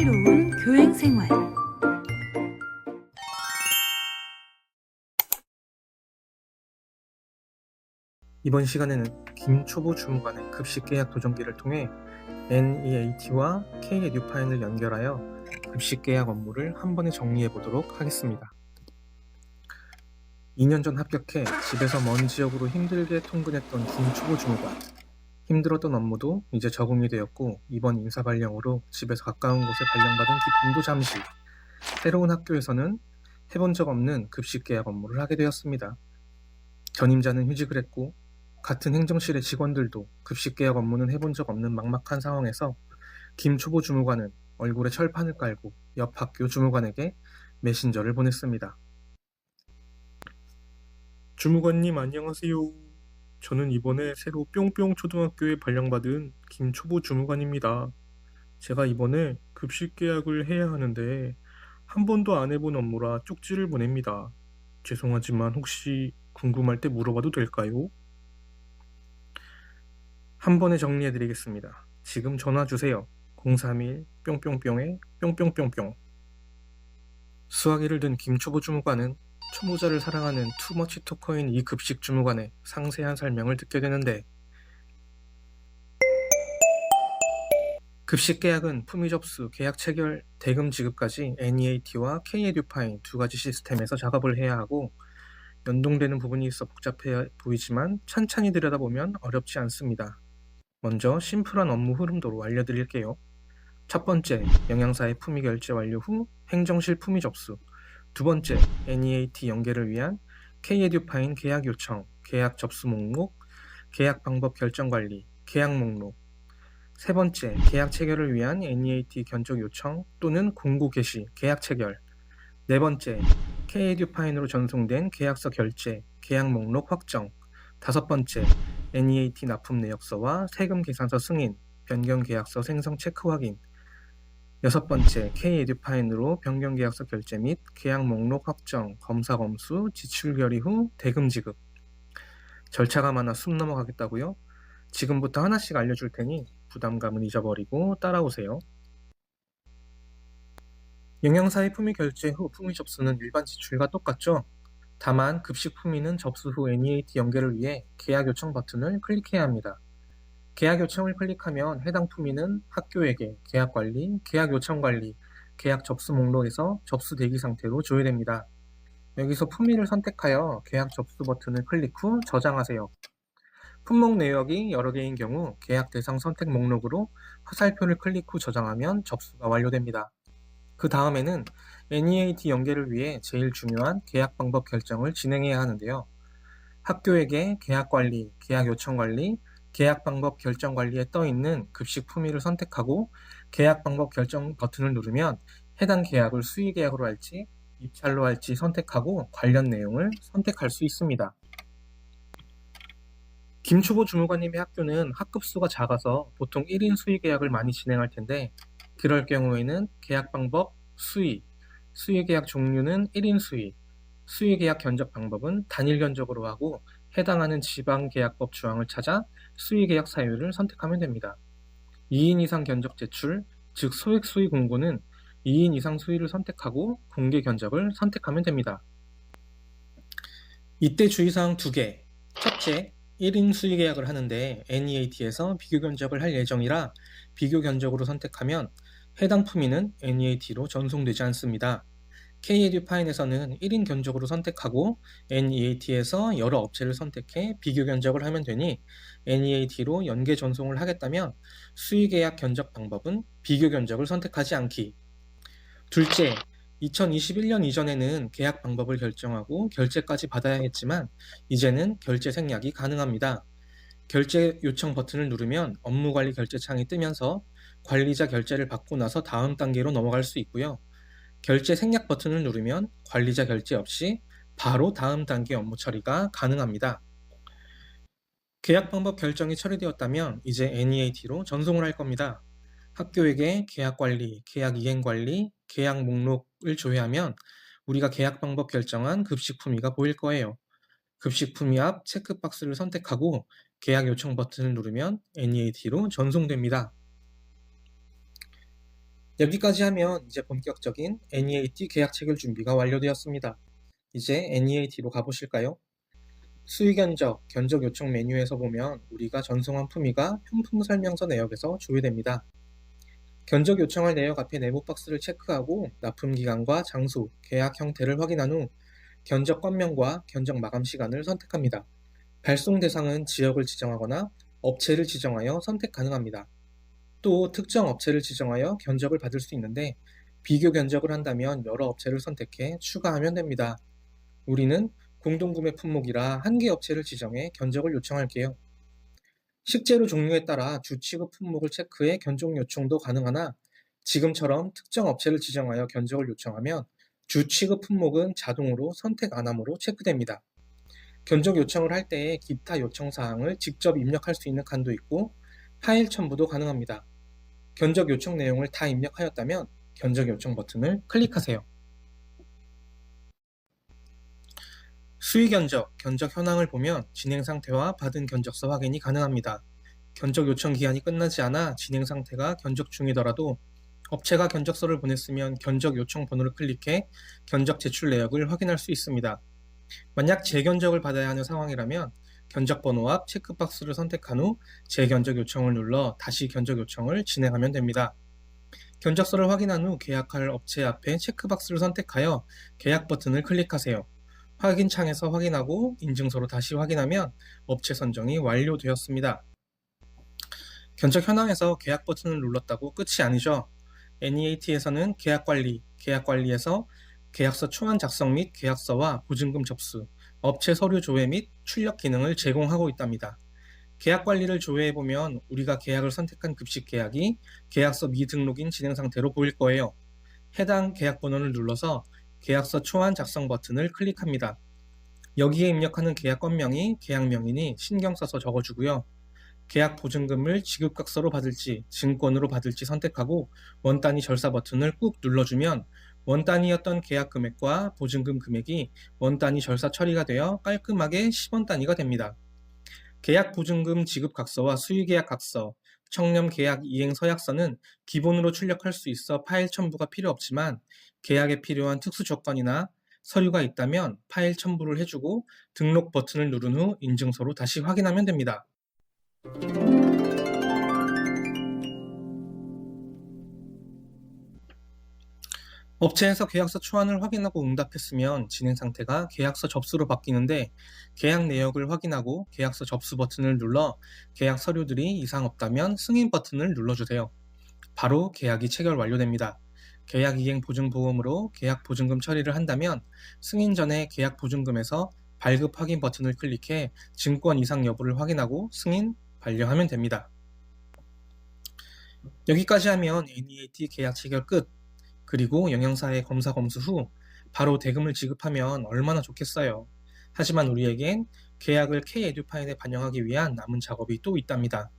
슬기로운 교행 생활. 이번 시간에는 김초보 주무관의 급식계약 도전기를 통해 NEAT와 K-에듀파인을 연결하여 급식계약 업무를 한 번에 정리해 보도록 하겠습니다. 2년 전 합격해 집에서 먼 지역으로 힘들게 통근했던 김초보 주무관. 힘들었던 업무도 이제 적응이 되었고, 이번 인사 발령으로 집에서 가까운 곳에 발령받은 기쁨도 잠시. 새로운 학교에서는 해본 적 없는 급식계약 업무를 하게 되었습니다. 전임자는 휴직을 했고, 같은 행정실의 직원들도 급식계약 업무는 해본 적 없는 막막한 상황에서 김초보 주무관은 얼굴에 철판을 깔고 옆 학교 주무관에게 메신저를 보냈습니다. 주무관님 안녕하세요. 저는 이번에 새로 뿅뿅 초등학교에 발령받은 김초보 주무관입니다. 제가 이번에 급식계약을 해야 하는데 한 번도 안 해본 업무라 쪽지를 보냅니다. 죄송하지만 혹시 궁금할 때 물어봐도 될까요? 한 번에 정리해드리겠습니다. 지금 전화 주세요. 031 뿅뿅뿅에 뿅뿅뿅뿅. 수화기를 든 김초보 주무관은 초보자를 사랑하는 투머치 토커인 이 급식 주무관의 상세한 설명을 듣게 되는데, 급식 계약은 품위 접수, 계약 체결, 대금 지급까지 NEAT와 K-에듀파인 두 가지 시스템에서 작업을 해야 하고, 연동되는 부분이 있어 복잡해 보이지만 찬찬히 들여다보면 어렵지 않습니다. 먼저 심플한 업무 흐름도로 알려드릴게요. 첫 번째, 영양사의 품위 결제 완료 후 행정실 품위 접수. 두 번째, NEAT 연계를 위한 K-에듀파인 계약 요청, 계약 접수 목록, 계약 방법 결정 관리, 계약 목록. 세 번째, 계약 체결을 위한 NEAT 견적 요청 또는 공고 개시, 계약 체결. 네 번째, K-에듀파인으로 전송된 계약서 결제, 계약 목록 확정. 다섯 번째, NEAT 납품 내역서와 세금 계산서 승인, 변경 계약서 생성 체크 확인. 여섯 번째, K-에듀파인으로 변경 계약서 결제 및 계약 목록 확정, 검사 검수, 지출 결의 후 대금 지급. 절차가 많아 숨 넘어가겠다고요? 지금부터 하나씩 알려줄 테니 부담감은 잊어버리고 따라오세요. 영양사의 품위 결제 후 품위 접수는 일반 지출과 똑같죠? 다만 급식 품위는 접수 후 NEAT 연계를 위해 계약 요청 버튼을 클릭해야 합니다. 계약 요청을 클릭하면 해당 품위는 학교에게 계약 관리, 계약 요청 관리, 계약 접수 목록에서 접수 대기 상태로 조회됩니다. 여기서 품위를 선택하여 계약 접수 버튼을 클릭 후 저장하세요. 품목 내역이 여러 개인 경우 계약 대상 선택 목록으로 화살표를 클릭 후 저장하면 접수가 완료됩니다. 그 다음에는 NEAT 연계를 위해 제일 중요한 계약 방법 결정을 진행해야 하는데요. 학교에게 계약 관리, 계약 요청 관리, 계약 방법 결정 관리에 떠 있는 급식 품위를 선택하고 계약 방법 결정 버튼을 누르면 해당 계약을 수의 계약으로 할지 입찰로 할지 선택하고 관련 내용을 선택할 수 있습니다. 김초보 주무관님의 학교는 학급수가 작아서 보통 1인 수의 계약을 많이 진행할 텐데, 그럴 경우에는 계약 방법 수의, 수의 계약 종류는 1인 수의, 수의 계약 견적 방법은 단일 견적으로 하고 해당하는 지방계약법 조항을 찾아 수의 계약 사유를 선택하면 됩니다. 2인 이상 견적 제출, 즉 소액 수의 공고는 2인 이상 수의를 선택하고 공개 견적을 선택하면 됩니다. 이때 주의사항 2개. 첫째, 1인 수의 계약을 하는데 NEAT에서 비교 견적을 할 예정이라 비교 견적으로 선택하면 해당 품위는 NEAT로 전송되지 않습니다. K-에듀파인에서는 1인 견적으로 선택하고 NEAT에서 여러 업체를 선택해 비교 견적을 하면 되니 NEAT로 연계 전송을 하겠다면 수의 계약 견적 방법은 비교 견적을 선택하지 않기. 둘째, 2021년 이전에는 계약 방법을 결정하고 결제까지 받아야 했지만 이제는 결제 생략이 가능합니다. 결제 요청 버튼을 누르면 업무관리 결제창이 뜨면서 관리자 결제를 받고 나서 다음 단계로 넘어갈 수 있고요. 결제 생략 버튼을 누르면 관리자 결제 없이 바로 다음 단계 업무 처리가 가능합니다. 계약 방법 결정이 처리되었다면 이제 NEAT로 전송을 할 겁니다. 학교에게 계약 관리, 계약 이행 관리, 계약 목록을 조회하면 우리가 계약 방법 결정한 급식 품위가 보일 거예요. 급식 품위 앞 체크박스를 선택하고 계약 요청 버튼을 누르면 NEAT로 전송됩니다. 여기까지 하면 이제 본격적인 NEAT 계약 체결 준비가 완료되었습니다. 이제 NEAT로 가보실까요? 수익견적, 견적 요청 메뉴에서 보면 우리가 전송한 품위가 형품 설명서 내역에서 조회됩니다. 견적 요청할 내역 앞에 네모 박스를 체크하고 납품 기간과 장소, 계약 형태를 확인한 후 견적 건명과 견적 마감 시간을 선택합니다. 발송 대상은 지역을 지정하거나 업체를 지정하여 선택 가능합니다. 또 특정 업체를 지정하여 견적을 받을 수 있는데 비교 견적을 한다면 여러 업체를 선택해 추가하면 됩니다. 우리는 공동구매 품목이라 한 개 업체를 지정해 견적을 요청할게요. 식재료 종류에 따라 주취급 품목을 체크해 견적 요청도 가능하나 지금처럼 특정 업체를 지정하여 견적을 요청하면 주취급 품목은 자동으로 선택 안 함으로 체크됩니다. 견적 요청을 할 때에 기타 요청 사항을 직접 입력할 수 있는 칸도 있고 파일 첨부도 가능합니다. 견적 요청 내용을 다 입력하였다면 견적 요청 버튼을 클릭하세요. 수의 견적, 견적 현황을 보면 진행 상태와 받은 견적서 확인이 가능합니다. 견적 요청 기한이 끝나지 않아 진행 상태가 견적 중이더라도 업체가 견적서를 보냈으면 견적 요청 번호를 클릭해 견적 제출 내역을 확인할 수 있습니다. 만약 재견적을 받아야 하는 상황이라면 견적 번호 앞 체크박스를 선택한 후 재견적 요청을 눌러 다시 견적 요청을 진행하면 됩니다. 견적서를 확인한 후 계약할 업체 앞에 체크박스를 선택하여 계약 버튼을 클릭하세요. 확인 창에서 확인하고 인증서로 다시 확인하면 업체 선정이 완료되었습니다. 견적 현황에서 계약 버튼을 눌렀다고 끝이 아니죠. NEAT에서는 계약관리, 계약관리에서 계약서 초안 작성 및 계약서와 보증금 접수, 업체 서류 조회 및 출력 기능을 제공하고 있답니다. 계약 관리를 조회해보면 우리가 계약을 선택한 급식 계약이 계약서 미등록인 진행 상태로 보일 거예요. 해당 계약 번호를 눌러서 계약서 초안 작성 버튼을 클릭합니다. 여기에 입력하는 계약 건명이 계약명이니 신경 써서 적어주고요. 계약 보증금을 지급각서로 받을지 증권으로 받을지 선택하고 원 단위 절사 버튼을 꾹 눌러주면 원 단위였던 계약 금액과 보증금 금액이 원 단위 절사 처리가 되어 깔끔하게 10원 단위가 됩니다. 계약 보증금 지급 각서와 수의계약 각서, 청렴 계약 이행 서약서는 기본으로 출력할 수 있어 파일 첨부가 필요 없지만 계약에 필요한 특수 조건이나 서류가 있다면 파일 첨부를 해주고 등록 버튼을 누른 후 인증서로 다시 확인하면 됩니다. 업체에서 계약서 초안을 확인하고 응답했으면 진행 상태가 계약서 접수로 바뀌는데 계약 내역을 확인하고 계약서 접수 버튼을 눌러 계약 서류들이 이상 없다면 승인 버튼을 눌러주세요. 바로 계약이 체결 완료됩니다. 계약 이행 보증보험으로 계약 보증금 처리를 한다면 승인 전에 계약 보증금에서 발급 확인 버튼을 클릭해 증권 이상 여부를 확인하고 승인 반려하면 됩니다. 여기까지 하면 NEAT 계약 체결 끝. 그리고 영양사의 검사 검수 후 바로 대금을 지급하면 얼마나 좋겠어요. 하지만 우리에겐 계약을 K-에듀파인에 반영하기 위한 남은 작업이 또 있답니다.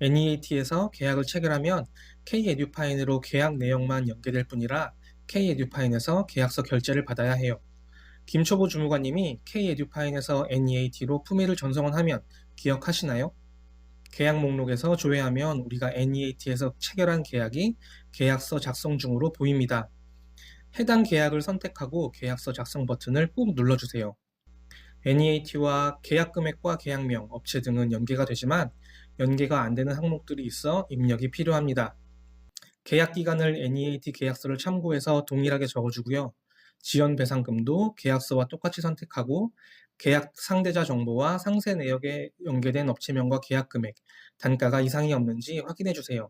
NEAT에서 계약을 체결하면 K-에듀파인으로 계약 내용만 연계될 뿐이라 K-에듀파인에서 계약서 결제를 받아야 해요. 김초보 주무관님이 K-에듀파인에서 NEAT로 품위를 전송을 하면 기억하시나요? 계약 목록에서 조회하면 우리가 NEAT에서 체결한 계약이 계약서 작성 중으로 보입니다. 해당 계약을 선택하고 계약서 작성 버튼을 꾹 눌러주세요. NEAT와 계약 금액과 계약명, 업체 등은 연계가 되지만 연계가 안 되는 항목들이 있어 입력이 필요합니다. 계약 기간을 NEAT 계약서를 참고해서 동일하게 적어주고요. 지연 배상금도 계약서와 똑같이 선택하고 계약 상대자 정보와 상세 내역에 연계된 업체명과 계약 금액, 단가가 이상이 없는지 확인해 주세요.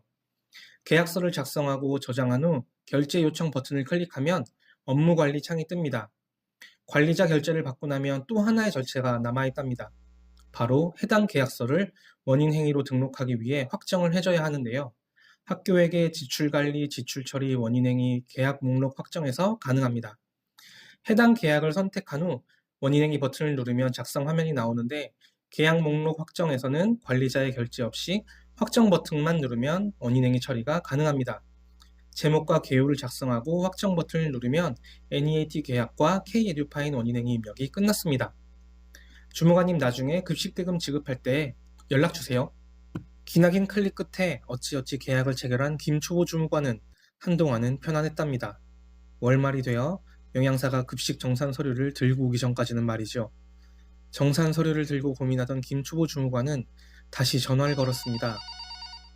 계약서를 작성하고 저장한 후 결제 요청 버튼을 클릭하면 업무 관리 창이 뜹니다. 관리자 결제를 받고 나면 또 하나의 절차가 남아있답니다. 바로 해당 계약서를 원인 행위로 등록하기 위해 확정을 해줘야 하는데요. 학교에게 지출관리, 지출처리, 원인행위, 계약 목록 확정해서 가능합니다. 해당 계약을 선택한 후 원인행위 버튼을 누르면 작성 화면이 나오는데 계약 목록 확정에서는 관리자의 결제 없이 확정 버튼만 누르면 원인행위 처리가 가능합니다. 제목과 개요를 작성하고 확정 버튼을 누르면 NEAT 계약과 K-에듀파인 원인행위 입력이 끝났습니다. 주무관님 나중에 급식대금 지급할 때 연락주세요. 기나긴 클릭 끝에 어찌어찌 계약을 체결한 김초보 주무관은 한동안은 편안했답니다. 월말이 되어 영양사가 급식 정산 서류를 들고 오기 전까지는 말이죠. 정산 서류를 들고 고민하던 김 초보 주무관은 다시 전화를 걸었습니다.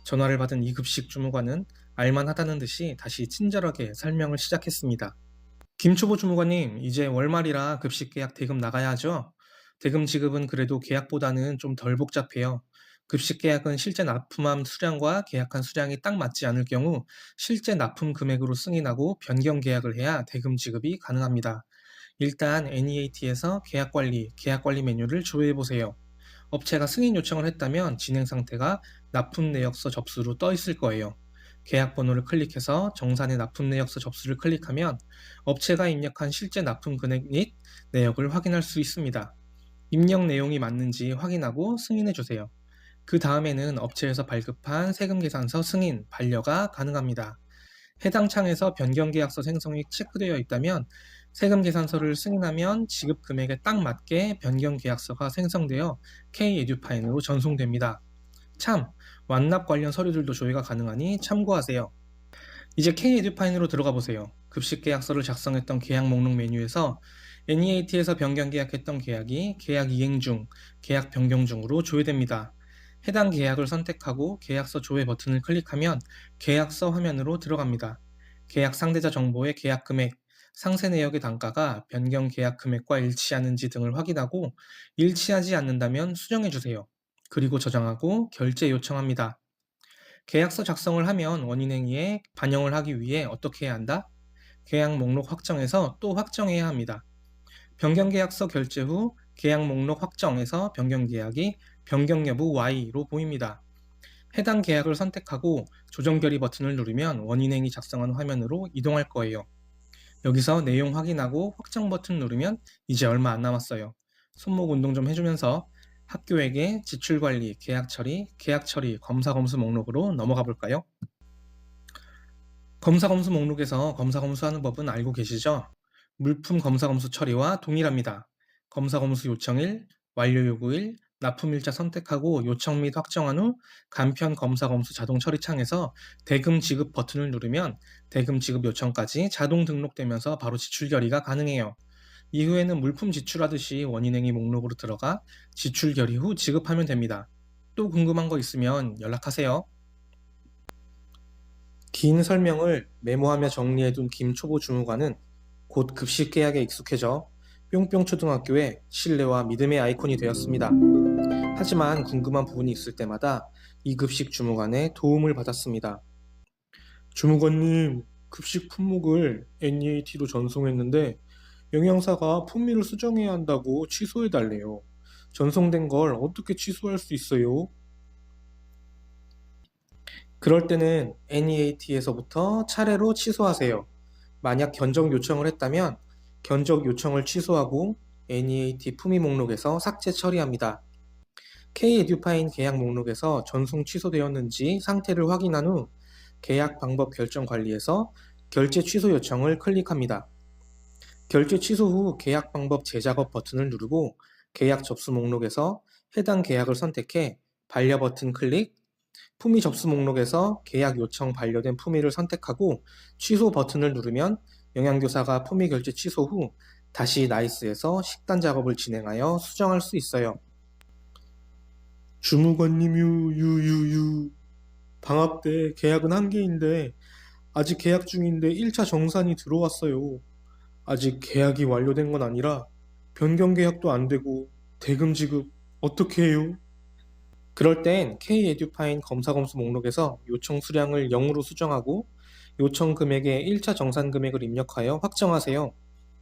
전화를 받은 이 급식 주무관은 알만하다는 듯이 다시 친절하게 설명을 시작했습니다. 김 초보 주무관님, 이제 월말이라 급식 계약 대금 나가야 하죠? 대금 지급은 그래도 계약보다는 좀 덜 복잡해요. 급식 계약은 실제 납품한 수량과 계약한 수량이 딱 맞지 않을 경우 실제 납품 금액으로 승인하고 변경 계약을 해야 대금 지급이 가능합니다. 일단 NEAT에서 계약 관리 메뉴를 조회해 보세요. 업체가 승인 요청을 했다면 진행 상태가 납품 내역서 접수로 떠 있을 거예요. 계약 번호를 클릭해서 정산의 납품 내역서 접수를 클릭하면 업체가 입력한 실제 납품 금액 및 내역을 확인할 수 있습니다. 입력 내용이 맞는지 확인하고 승인해 주세요. 그 다음에는 업체에서 발급한 세금 계산서 승인, 반려가 가능합니다. 해당 창에서 변경 계약서 생성이 체크되어 있다면 세금 계산서를 승인하면 지급 금액에 딱 맞게 변경 계약서가 생성되어 K-에듀파인으로 전송됩니다. 참, 완납 관련 서류들도 조회가 가능하니 참고하세요. 이제 K-에듀파인으로 들어가 보세요. 급식 계약서를 작성했던 계약 목록 메뉴에서 NEAT에서 변경 계약했던 계약이 계약 이행 중, 계약 변경 중으로 조회됩니다. 해당 계약을 선택하고 계약서 조회 버튼을 클릭하면 계약서 화면으로 들어갑니다. 계약 상대자 정보의 계약 금액, 상세 내역의 단가가 변경 계약 금액과 일치하는지 등을 확인하고 일치하지 않는다면 수정해 주세요. 그리고 저장하고 결제 요청합니다. 계약서 작성을 하면 원인행위에 반영을 하기 위해 어떻게 해야 한다? 계약 목록 확정에서 또 확정해야 합니다. 변경 계약서 결제 후 계약 목록 확정에서 변경 계약이 변경 여부 Y로 보입니다. 해당 계약을 선택하고 조정 결의 버튼을 누르면 원인행위 작성한 화면으로 이동할 거예요. 여기서 내용 확인하고 확정 버튼 누르면 이제 얼마 안 남았어요. 손목 운동 좀 해주면서 학교에게 지출 관리, 계약 처리, 검사 검수 목록으로 넘어가 볼까요? 검사 검수 목록에서 검사 검수하는 법은 알고 계시죠? 물품 검사 검수 처리와 동일합니다. 검사 검수 요청일, 완료 요구일, 납품일자 선택하고 요청 및 확정한 후 간편 검사 검수 자동 처리 창에서 대금 지급 버튼을 누르면 대금 지급 요청까지 자동 등록되면서 바로 지출 결의가 가능해요. 이후에는 물품 지출하듯이 원인행위 목록으로 들어가 지출 결의 후 지급하면 됩니다. 또 궁금한 거 있으면 연락하세요. 긴 설명을 메모하며 정리해둔 김 초보 주무관은 곧 급식 계약에 익숙해져 뿅뿅초등학교의 신뢰와 믿음의 아이콘이 되었습니다. 하지만 궁금한 부분이 있을 때마다 이 급식 주무관의 도움을 받았습니다. 주무관님, 급식 품목을 NEAT로 전송했는데 영양사가 품위를 수정해야 한다고 취소해달래요. 전송된 걸 어떻게 취소할 수 있어요? 그럴 때는 NEAT에서부터 차례로 취소하세요. 만약 견적 요청을 했다면 견적 요청을 취소하고 NEAT 품위 목록에서 삭제 처리합니다. K-에듀파인 계약 목록에서 전송 취소되었는지 상태를 확인한 후 계약 방법 결정 관리에서 결제 취소 요청을 클릭합니다. 결제 취소 후 계약 방법 재작업 버튼을 누르고 계약 접수 목록에서 해당 계약을 선택해 반려 버튼 클릭, 품위 접수 목록에서 계약 요청 반려된 품위를 선택하고 취소 버튼을 누르면 영양교사가 품위 결제 취소 후 다시 나이스에서 식단 작업을 진행하여 수정할 수 있어요. 주무관님 유유유유 방학 때 계약은 한 개인데 아직 계약 중인데 1차 정산이 들어왔어요. 아직 계약이 완료된 건 아니라 변경 계약도 안 되고 대금 지급 어떻게 해요? 그럴 땐 K-에듀파인 검사 검수 목록에서 요청 수량을 0으로 수정하고 요청 금액에 1차 정산 금액을 입력하여 확정하세요.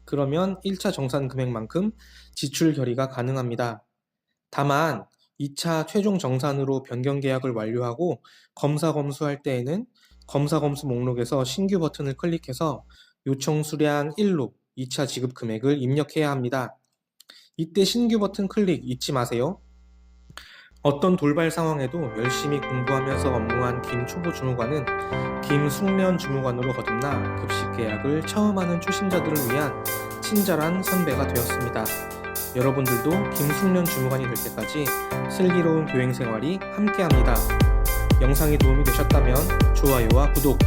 그러면 1차 정산 금액만큼 지출 결의가 가능합니다. 다만 2차 최종 정산으로 변경 계약을 완료하고 검사 검수할 때에는 검사 검수 목록에서 신규 버튼을 클릭해서 요청 수량 1로 2차 지급 금액을 입력해야 합니다. 이때 신규 버튼 클릭 잊지 마세요. 어떤 돌발 상황에도 열심히 공부하면서 업무한 김 초보 주무관은 김숙련 주무관으로 거듭나 급식 계약을 처음 하는 초심자들을 위한 친절한 선배가 되었습니다. 여러분들도 김숙련 주무관이 될 때까지 슬기로운 교행 생활이 함께합니다. 영상이 도움이 되셨다면 좋아요와 구독,